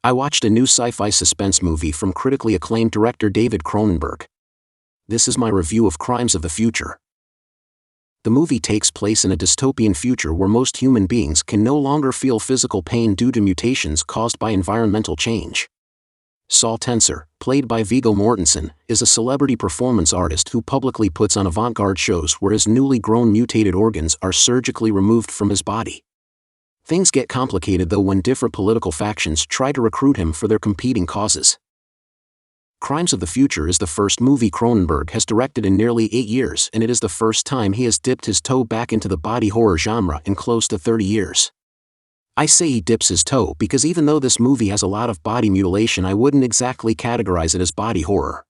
I watched a new sci-fi suspense movie from critically acclaimed director David Cronenberg. This is my review of Crimes of the Future. The movie takes place in a dystopian future where most human beings can no longer feel physical pain due to mutations caused by environmental change. Saul Tenser, played by Viggo Mortensen, is a celebrity performance artist who publicly puts on avant-garde shows where his newly grown mutated organs are surgically removed from his body. Things get complicated though when different political factions try to recruit him for their competing causes. Crimes of the Future is the first movie Cronenberg has directed in nearly 8 years, and it is the first time he has dipped his toe back into the body horror genre in close to 30 years. I say he dips his toe because even though this movie has a lot of body mutilation, I wouldn't exactly categorize it as body horror.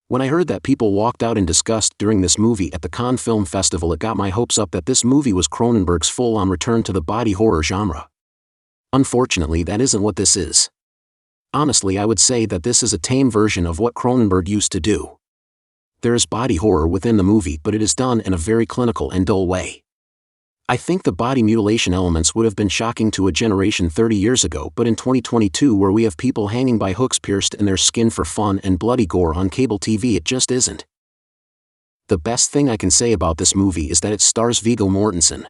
When I heard that people walked out in disgust during this movie at the Cannes Film Festival, it got my hopes up that this movie was Cronenberg's full-on return to the body horror genre. Unfortunately, that isn't what this is. Honestly, I would say that this is a tame version of what Cronenberg used to do. There is body horror within the movie, but it is done in a very clinical and dull way. I think the body mutilation elements would have been shocking to a generation 30 years ago, but in 2022, where we have people hanging by hooks pierced in their skin for fun and bloody gore on cable TV, it just isn't. The best thing I can say about this movie is that it stars Viggo Mortensen.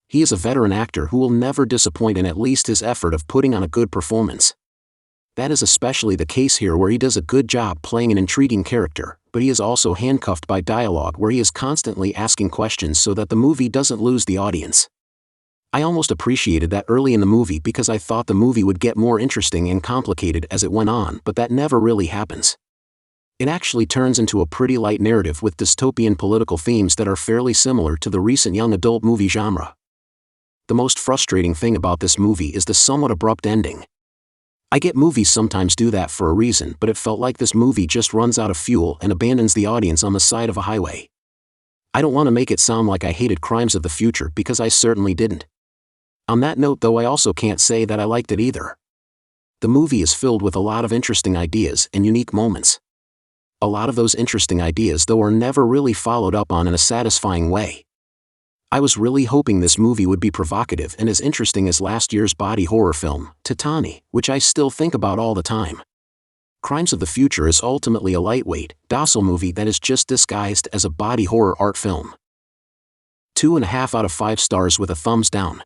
He is a veteran actor who will never disappoint in at least his effort of putting on a good performance. That is especially the case here, where he does a good job playing an intriguing character, but he is also handcuffed by dialogue where he is constantly asking questions so that the movie doesn't lose the audience. I almost appreciated that early in the movie because I thought the movie would get more interesting and complicated as it went on, but that never really happens. It actually turns into a pretty light narrative with dystopian political themes that are fairly similar to the recent young adult movie genre. The most frustrating thing about this movie is the somewhat abrupt ending. I get movies sometimes do that for a reason, but it felt like this movie just runs out of fuel and abandons the audience on the side of a highway. I don't want to make it sound like I hated Crimes of the Future, because I certainly didn't. On that note though, I also can't say that I liked it either. The movie is filled with a lot of interesting ideas and unique moments. A lot of those interesting ideas though are never really followed up on in a satisfying way. I was really hoping this movie would be provocative and as interesting as last year's body horror film, Titani, which I still think about all the time. Crimes of the Future is ultimately a lightweight, docile movie that is just disguised as a body horror art film. 2.5 out of 5 stars with a thumbs down.